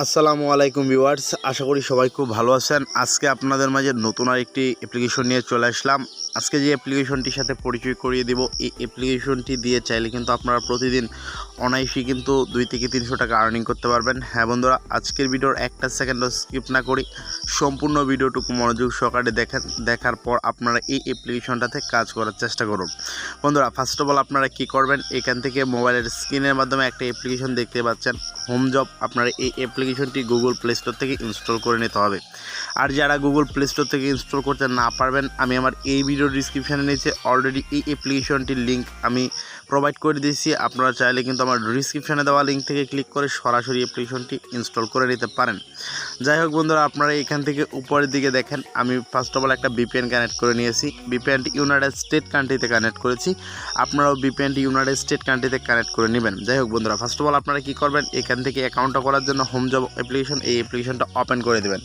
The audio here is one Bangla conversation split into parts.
আসসালামু আলাইকুম ভিউয়ার্স, আশা করি সবাই খুব ভালো আছেন। আজকে আপনাদের মাঝে নতুন আরেকটি অ্যাপ্লিকেশন নিয়ে চলে আসলাম। আজকে যে অ্যাপ্লিকেশনটির সাথে পরিচয় করিয়ে দেব, এই অ্যাপ্লিকেশনটি দিয়ে চাইলে কিন্তু আপনারা প্রতিদিন অনায়াসে কিন্তু 2 থেকে 300 টাকা আর্নিং করতে পারবেন। হ্যাঁ বন্ধুরা, আজকের ভিডিওর একটা সেকেন্ডও স্কিপ না করি সম্পূর্ণ ভিডিওটুকু মনোযোগ সহকারে দেখার পর আপনারা এই অ্যাপ্লিকেশনটাতে কাজ করার চেষ্টা করুন। বন্ধুরা, ফার্স্ট অফ অল আপনারা কী করবেন, এখান থেকে মোবাইলের স্ক্রিনের মাধ্যমে একটা অ্যাপ্লিকেশন দেখতে পাচ্ছেন, হোম জব। আপনারা এই অ্যাপ্লিকেশনটি গুগল প্লে স্টোর থেকে ইনস্টল করে নিতে হবে। আর যারা গুগল প্লে স্টোর থেকে ইনস্টল করতে না পারবেন, আমি আমার এই ভিডিও ডিসক্রিপশানে নিচে অলরেডি এই অ্যাপ্লিকেশনটির লিঙ্ক আমি প্রোভাইড করে দিয়েছি। আপনারা চাইলে কিন্তু আমার ডিসক্রিপশানে দেওয়া লিঙ্ক থেকে ক্লিক করে সরাসরি অ্যাপ্লিকেশনটি ইনস্টল করে নিতে পারেন। যাই হোক বন্ধুরা, আপনারা এখান থেকে উপরের দিকে দেখেন, আমি ফার্স্ট অফ অল একটা ভিপিএন কানেক্ট করে নিয়েছি। ভিপিএনটি ইউনাইটেড স্টেট কান্ট্রিতে কানেক্ট করেছি। আপনারাও ভিপিএনটি ইউনাইটেড স্টেট কান্ট্রিতে কানেক্ট করে নেবেন। যাই হোক বন্ধুরা, ফার্স্ট অফ অল আপনারা কী করবেন, এখান থেকে অ্যাকাউন্টটা করার জন্য হোম জব অ্যাপ্লিকেশন, এই অ্যাপ্লিকেশনটা ওপেন করে দেবেন।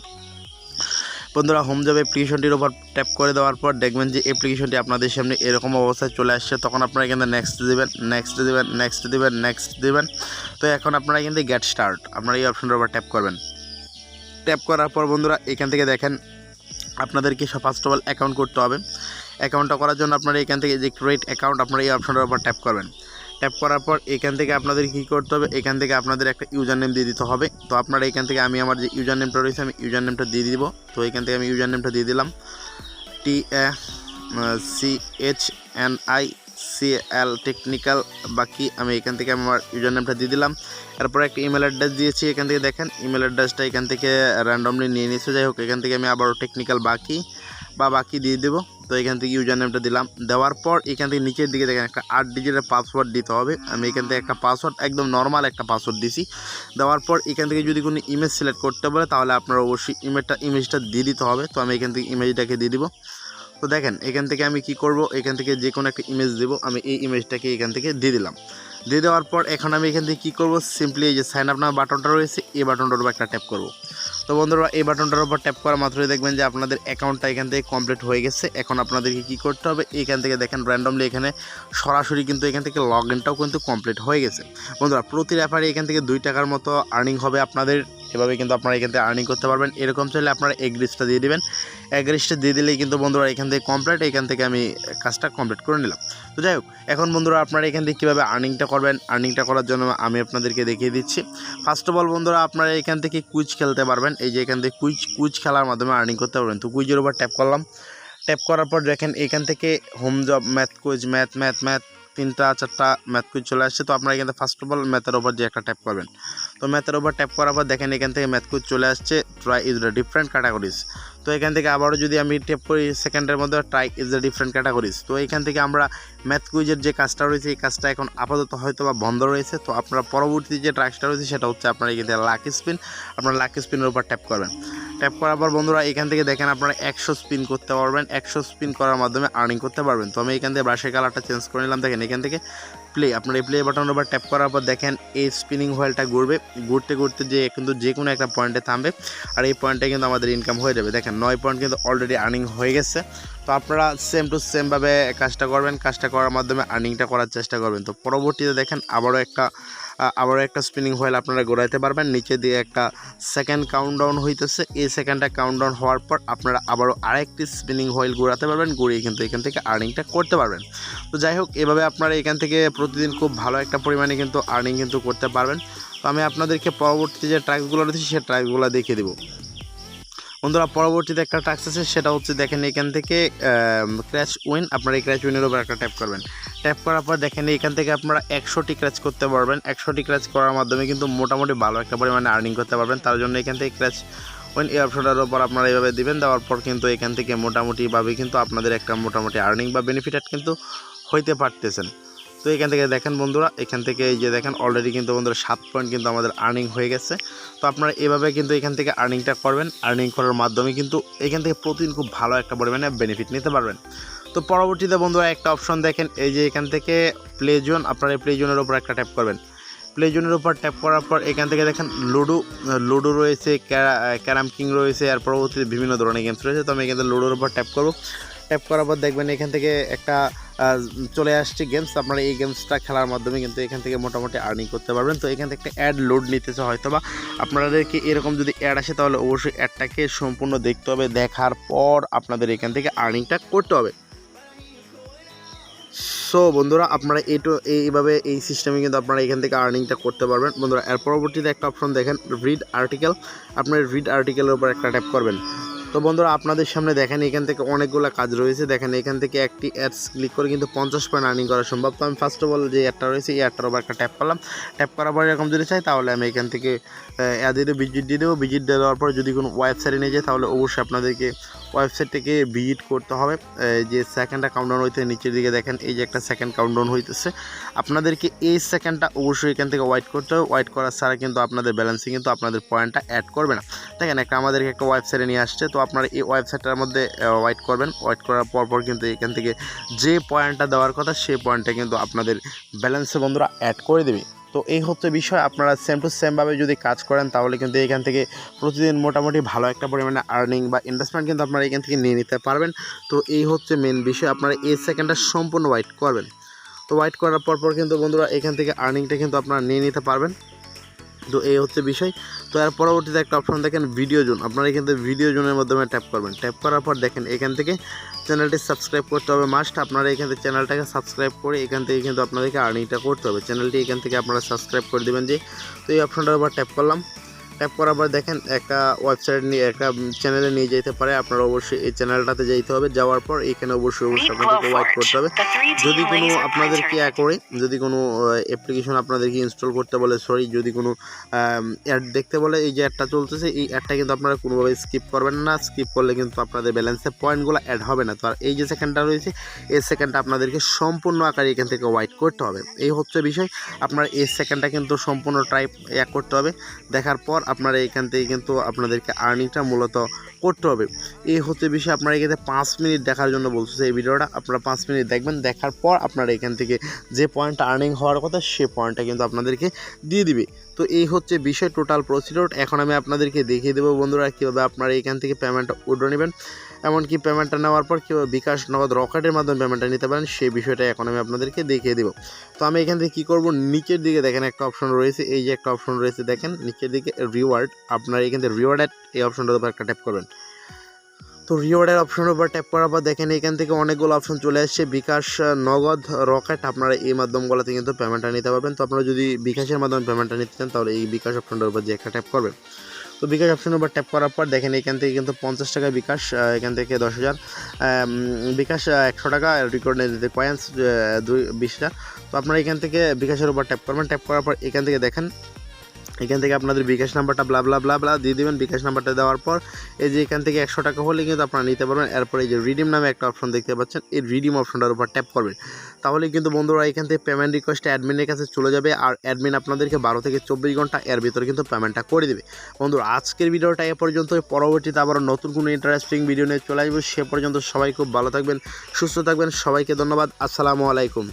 বন্ধুরা, হোম জব অ্যাপ্লিকেশনটির উপর ট্যাপ করে দেওয়ার পর দেখবেন যে অ্যাপ্লিকেশনটি আপনাদের সামনে এরকম অবস্থায় চলে আসছে। তখন আপনারা এখানে নেক্সট দিবেন। তো এখন আপনারা কিন্তু গেট স্টার্ট, আপনারা এই অপশনটার উপর ট্যাপ করবেন। ট্যাপ করার পর বন্ধুরা, এখান থেকে দেখেন আপনাদেরকে ফার্স্ট অফ অল অ্যাকাউন্ট করতে হবে। অ্যাকাউন্টটা করার জন্য আপনারা এখান থেকে যে ক্রিয়েট অ্যাকাউন্ট, আপনারা এই অপশনটার উপর ট্যাপ করবেন। ট্যাপ করার পর এখান থেকে আপনাদের কী করতে হবে, এখান থেকে আপনাদের একটা ইউজার নেম দিয়ে দিতে হবে। তো আপনারা এখান থেকে, আমি আমার যে ইউজার নেমটা রয়েছে, আমি ইউজার নেমটা দিয়ে দিব। তো এখান থেকে আমি ইউজার নেমটা দিয়ে দিলাম TACHNICL টেকনিক্যাল বাকি। আমি এখান থেকে আমার ইউজার নেমটা দিয়ে দিলাম। এরপর একটা ইমেল অ্যাড্রেস দিয়েছি। এখান থেকে দেখেন ইমেল অ্যাড্রেসটা এখান থেকে র্যান্ডমলি নিয়ে নিচ্ছে। যাই হোক, এখান থেকে আমি আবারও টেকনিক্যাল বাকি দিয়ে দেবো। তো এখান থেকে ইউজার নেমটা দিলাম। দেওয়ার পর এখান থেকে নিচের দিকে দেখেন একটা 8 ডিজিটের পাসওয়ার্ড দিতে হবে। আমি এখান থেকে একটা পাসওয়ার্ড, একদম নর্মাল একটা পাসওয়ার্ড দিছি। দেওয়ার পর এখান থেকে যদি কোনো ইমেজ সিলেক্ট করতে বলে, তাহলে আপনারা অবশ্যই ইমেজটা দিয়ে দিতে হবে। তো আমি এখান থেকে ইমেজটাকে দিয়ে দিব। তো দেখেন এখান থেকে আমি কি করব, এখান থেকে যে কোনো একটা ইমেজ দেবো। আমি এই ইমেজটাকে এখান থেকে দিয়ে দিলাম। দিয়ে দেওয়ার পর এখন আমি এখান থেকে কী করবো, সিম্পলি এই যে সাইন আপ নামে বাটনটা রয়েছে, এই বাটনটার উপর একটা ট্যাপ করব। তো বন্ধুরা, এই বাটনটার উপর ট্যাপ করা মাত্রই দেখবেন যে আপনাদের অ্যাকাউন্টটা এখান থেকে কমপ্লিট হয়ে গেছে। এখন আপনাদেরকে কী করতে হবে, এখান থেকে দেখেন র্যান্ডমলি এখানে সরাসরি কিন্তু এখান থেকে লগ ইনটাও কিন্তু কমপ্লিট হয়ে গেছে। বন্ধুরা, প্রতি রেফারে এখান থেকে 2 টাকার মতো আর্নিং হবে আপনাদের। এভাবে কিন্তু আপনারা এখান থেকে আর্নিং করতে পারবেন। এরকম চাইলে আপনারা এগ্রিসটা দিয়ে দেবেন। এগ্রিসটা দিয়ে দিলেই কিন্তু বন্ধুরা এখান থেকে কমপ্লিট। এখান থেকে আমি কাজটা কমপ্লিট করে নিলাম। তো যাই হোক, এখন বন্ধুরা আপনারা এখান থেকে কীভাবে আর্নিংটা করবেন, আর্নিংটা করার জন্য আমি আপনাদেরকে দেখিয়ে দিচ্ছি। ফার্স্ট অফ অল বন্ধুরা, আপনারা এখান থেকে কুইজ খেলতে পারবেন। এই যে এখান থেকে কুইজ খেলার মাধ্যমে আর্নিং করতে পারবেন। তো কুইজের উপর ট্যাপ করলাম। ট্যাপ করার পর দেখেন এখান থেকে home job, math quiz, math 3-4টা ম্যাথ কুইজ চলে আসছে। তো আপনারা এখান থেকে ফার্স্ট অফ অল ম্যাথের উপর যে একটা ট্যাপ করবেন। তো ম্যাথের উপর ট্যাপ করার পর দেখেন এখান থেকে ম্যাথ কুইজ চলে আসছে, try is the different categories. তো এখান থেকে আবারও যদি আমি ট্যাপ করি সেকেন্ডের মধ্যে, try is the different categories. তো এখান থেকে আমরা ম্যাথ কুইজের যে কাজটা রয়েছে, এই কাজটা এখন আপাতত হয়তো বা বন্ধ রয়েছে। তো আপনারা পরবর্তী যে ট্রাকটা রয়েছে সেটা হচ্ছে আপনারা এখান থেকে লাকি স্পিন, আপনারা লাকি স্পিনের উপর ট্যাপ করবেন। ট্যাপ করার পর বন্ধুরা এখান থেকে দেখেন আপনারা 100 স্পিন করতে পারবেন। 100 স্পিন করার মাধ্যমে আর্নিং করতে পারবেন। তো আমি এখান থেকে ব্রাশের কালারটা চেঞ্জ করে নিলাম। দেখেন এখান থেকে প্লে, আপনার এই প্লে বাটনের উপর ট্যাপ করার পর দেখেন এই স্পিনিং হুইলটা ঘুরবে। ঘুরতে কিন্তু যে কোনো একটা পয়েন্টে থামবে। আর এই পয়েন্টে কিন্তু আমাদের ইনকাম হয়ে যাবে। দেখেন 9 পয়েন্ট কিন্তু অলরেডি আর্নিং হয়ে গেছে। তো আপনারা সেম টু সেমভাবে কাজটা করবেন। কাজটা করার মাধ্যমে আর্নিংটা করার চেষ্টা করবেন। তো পরবর্তীতে দেখেন আবারও একটা স্পিনিং হুইল আপনারা ঘোরাইতে পারবেন। নিচে দিয়ে একটা সেকেন্ড কাউন্টডাউন হইতেছে। এই সেকেন্ডটা কাউন্টডাউন হওয়ার পর আপনারা আবারও আরেকটি স্পিনিং হুইল ঘোরাতে পারবেন। ঘুরিয়ে কিন্তু এখান থেকে আর্নিংটা করতে পারবেন। তো যাই হোক, এভাবে আপনারা এখান থেকে প্রতিদিন খুব ভালো একটা পরিমাণে কিন্তু আর্নিং কিন্তু করতে পারবেন। তো আমি আপনাদেরকে পরবর্তীতে যে ট্র্যাকগুলো রয়েছে সেই ট্র্যাকগুলো দেখিয়ে দেবো। বন্ধুরা, পরবর্তীতে একটা টাস্ক আছে, সেটা হচ্ছে দেখেন এখান থেকে ক্র্যাচ উইন। আপনারা এই ক্র্যাচ উইনের উপর একটা ট্যাপ করবেন। ট্যাপ করার পর দেখেন এখান থেকে আপনারা 100টি ক্র্যাচ করতে পারবেন। 100টি ক্র্যাচ করার মাধ্যমে কিন্তু মোটামুটি ভালো একটা পরিমাণে আর্নিং করতে পারবেন। তার জন্য এখান থেকে ক্র্যাচ উইন এই অপশনটার উপর আপনারা এইভাবে দিবেন। দেওয়ার পর কিন্তু এখান থেকে মোটামুটিভাবে কিন্তু আপনাদের একটা মোটামুটি আর্নিং বা বেনিফিটেড কিন্তু হইতে পারতেছেন। তো এখান থেকে দেখেন বন্ধুরা, এখান থেকে এই যে দেখেন অলরেডি কিন্তু বন্ধুরা 7 পয়েন্ট কিন্তু আমাদের আর্নিং হয়ে গেছে। তো আপনারা এভাবে কিন্তু এখান থেকে আর্নিংটা করবেন। আর্নিং করার মাধ্যমে কিন্তু এখান থেকে প্রতিদিন খুব ভালো একটা পরিমাণে বেনিফিট নিতে পারবেন। তো পরবর্তীতে বন্ধুরা একটা অপশন দেখেন, এই যে এখান থেকে প্লে জোন, আপনারা এই প্লে জোনের উপর একটা ট্যাপ করবেন। প্লে জোনের উপর ট্যাপ করার পর এখান থেকে দেখেন লুডো রয়েছে, ক্যারাম কিং রয়েছে, আর পরবর্তীতে বিভিন্ন ধরনের গেমস রয়েছে। তো আমি এখান থেকে লুডোর উপর ট্যাপ করব। ট্যাপ করার পর দেখবেন এখান থেকে একটা চলে আসছে গেমস। আপনারা এই গেমসটা খেলার মাধ্যমে কিন্তু এখান থেকে মোটামুটি আর্নিং করতে পারবেন। তো এখান থেকে একটা অ্যাড লোড নিতেছে হয়তো বা আপনাদেরকে এরকম যদি অ্যাড আসে তাহলে অবশ্যই অ্যাডটাকে সম্পূর্ণ দেখতে হবে, দেখার পর আপনাদের এখান থেকে আর্নিংটা করতে হবে। সো বন্ধুরা আপনারা এইভাবে এই সিস্টেমে কিন্তু আপনারা এখান থেকে আর্নিংটা করতে পারবেন বন্ধুরা। এর পরবর্তীতে একটা অপশন দেখেন রিড আর্টিকেল, আপনার রিড আর্টিকেলের উপর একটা ট্যাপ করবেন। তো বন্ধুরা আপনাদের সামনে দেখেন এখান থেকে অনেকগুলো কাজ রয়েছে। দেখেন এখান থেকে একটি অ্যাডস ক্লিক করে কিন্তু 50 পয়েন্ট আর্নিং করা সম্ভব। তো আমি ফার্স্ট অফ অল যে অ্যাডটা রয়েছে এই অ্যাডটার উপর একটা ট্যাপ করলাম। ট্যাপ করার পর এরকম যদি চাই তাহলে আমি এখান থেকে অ্যাড দিয়ে ভিজিট দিয়ে দেবো। ভিজিট দেওয়ার পর যদি কোনো ওয়েবসাইটে নিয়ে যায় তাহলে অবশ্যই আপনাদেরকে ওয়েবসাইটটিকে ভিজিট করতে হবে। যে সেকেন্ডটা কাউন্টডাউন হইতে নিচের দিকে দেখেন এই যে একটা সেকেন্ড কাউন্টডাউন হইতেছে, আপনাদেরকে এই সেকেন্ডটা অবশ্যই এখান থেকে ওয়েট করতে হবে। ওয়েট করার ছাড়া কিন্তু আপনাদের ব্যালেন্সে কিন্তু আপনাদের পয়েন্টটা অ্যাড করবে না। দেখেন আমাদেরকে একটা ওয়েবসাইটে নিয়ে আসছে। তো আপনারা এই ওয়েবসাইটটার মধ্যে ওয়েট করবেন। ওয়েট করার পর কিন্তু এখান থেকে যে পয়েন্টটা দেওয়ার কথা সেই পয়েন্টটা কিন্তু আপনাদের ব্যালেন্সে বন্ধুরা অ্যাড করে দেবে। তো এই হচ্ছে বিষয়। আপনারা সেম টু সেমভাবে যদি কাজ করেন তাহলে কিন্তু এখান থেকে প্রতিদিন মোটামুটি ভালো একটা পরিমাণে আর্নিং বা ইনভেস্টমেন্ট কিন্তু আপনারা এখান থেকে নিয়ে নিতে পারবেন। তো এই হচ্ছে মেন বিষয়। আপনারা এই সেকেন্ডটা সম্পূর্ণ ওয়েট করবেন। তো ওয়েট করার পর কিন্তু বন্ধুরা এখান থেকে আর্নিংটা কিন্তু আপনারা নিয়ে নিতে পারবেন। তো এই হচ্ছে বিষয়। তো এর পরবর্তীতে একটা অপশন দেখেন ভিডিও জোন, আপনারা এখান থেকে ভিডিও জোনের মাধ্যমে ট্যাপ করবেন। ট্যাপ করার পর দেখেন এখান থেকে চ্যানেলটি সাবস্ক্রাইব করতে হবে মাস্ট। আপনারা এখান থেকে চ্যানেলটাকে সাবস্ক্রাইব করে এখান থেকে কিন্তু আপনাদেরকে আর্নিংটা করতে হবে। চ্যানেলটি এখান থেকে আপনারা সাবস্ক্রাইব করে দেবেন যে। তো এই অপশনটার উপর ট্যাপ করলাম। ট্যাপ করার পর দেখেন একটা ওয়েবসাইট নিয়ে একটা চ্যানেলে নিয়ে যেতে পারে। আপনারা অবশ্যই এই চ্যানেলটাতে যেতে হবে। যাওয়ার পর এখানে অবশ্যই আপনাদেরকে ওয়েট করতে হবে। যদি কোনো আপনাদেরকে যদি কোনো অ্যাপ্লিকেশন আপনাদেরকে ইনস্টল করতে বলে, যদি কোনো অ্যাড দেখতে বলে, এই যে অ্যাডটা চলতেছে এই অ্যাডটা কিন্তু আপনারা কোনোভাবে স্কিপ করবেন না। স্কিপ করলে কিন্তু আপনাদের ব্যালেন্সে পয়েন্টগুলো অ্যাড হবে না। তো আর এই যে সেকেন্ডটা রয়েছে এই সেকেন্ডটা আপনাদেরকে সম্পূর্ণ আকারে এখান থেকে ওয়েট করতে হবে। এই হচ্ছে বিষয়। আপনার এই সেকেন্ডটা কিন্তু সম্পূর্ণ করতে হবে। দেখার পর আপনারা এখান থেকে কিন্তু আপনাদেরকে আর্নিংটা মূলত করতে হবে। এই হচ্ছে বিষয়। আপনারা এখানে 5 মিনিট দেখার জন্য বলছে এই ভিডিওটা, আপনারা 5 মিনিট দেখবেন। দেখার পর আপনারা এখান থেকে যে পয়েন্টটা আর্নিং হওয়ার কথা সে পয়েন্টটা কিন্তু আপনাদেরকে দিয়ে দিবে। তো এই হচ্ছে বিষয়, টোটাল প্রসিডিওর। এখন আমি আপনাদেরকে দেখিয়ে দেবো বন্ধুরা কীভাবে আপনারা এখান থেকে পেমেন্টটা উইথড্র নেবেন, এমনকি পেমেন্টটা নেওয়ার পর কীভাবে বিকাশ, নগদ, রকেটের মাধ্যমে পেমেন্টটা নিতে পারেন সেই বিষয়টা এখন আমি আপনাদেরকে দেখিয়ে দেবো। তো আমি এখান থেকে কী করবো, নিচের দিকে দেখেন একটা অপশন রয়েছে, এই যে একটা অপশন রয়েছে দেখেন নিচের দিকে রিওয়ার্ড, আপনারা এখান থেকে রিওয়ার্ড এই অপশনটার উপর একটা ট্যাপ করবেন। তো রিওয়ার্ডের অপশনের উপর ট্যাপ করার পর দেখেন এখান থেকে অনেকগুলো অপশন চলে আসছে, বিকাশ, নগদ, রকেট। আপনারা এই মাধ্যমগুলোতে কিন্তু পেমেন্টটা নিতে পারবেন। তো আপনারা যদি বিকাশের মাধ্যমে পেমেন্টটা নিতে চান তাহলে এই বিকাশ অপশনটার উপর যে একটা ট্যাপ করবেন। তো বিকাশ অপশনের উপর ট্যাপ করার পর দেখেন এখান থেকে কিন্তু 50 টাকা বিকাশ, এখান থেকে 10,000 বিকাশ, 100 টাকা রেকর্ড নিয়ে দিতে কয়েন্স 20টা। তো আপনারা এখান থেকে বিকাশের উপর ট্যাপ করবেন। ট্যাপ করার পর এখান থেকে দেখেন এখান থেকে আপনাদের বিকাশ নাম্বারটা ব্লা দিয়ে দেবেন। বিকাশ নাম্বারটা দেওয়ার পর এই যে এখান থেকে 100 টাকা হলে কিন্তু আপনারা নিতে পারবেন। এরপর এই যে রিডিম নামে একটা অপশন দেখতে পাচ্ছেন, এই রিডিম অপশনটার উপর ট্যাপ করবেন। তাহলে কিন্তু বন্ধুরা এখান থেকে পেমেন্ট রিকোয়েস্ট অ্যাডমিনের কাছে চলে যাবে, আর অ্যাডমিন আপনাদেরকে 12 থেকে 24 ঘন্টা এর ভিতরে কিন্তু পেমেন্টটা করে দেবে। বন্ধুরা আজকের ভিডিওটা এ পর্যন্ত, পরবর্তীতে আবার নতুন কোনো ইন্টারেস্টিং ভিডিও নিয়ে চলে আসবো। সে পর্যন্ত সবাই খুব ভালো থাকবেন, সুস্থ থাকবেন। সবাইকে ধন্যবাদ। আসসালামু আলাইকুম।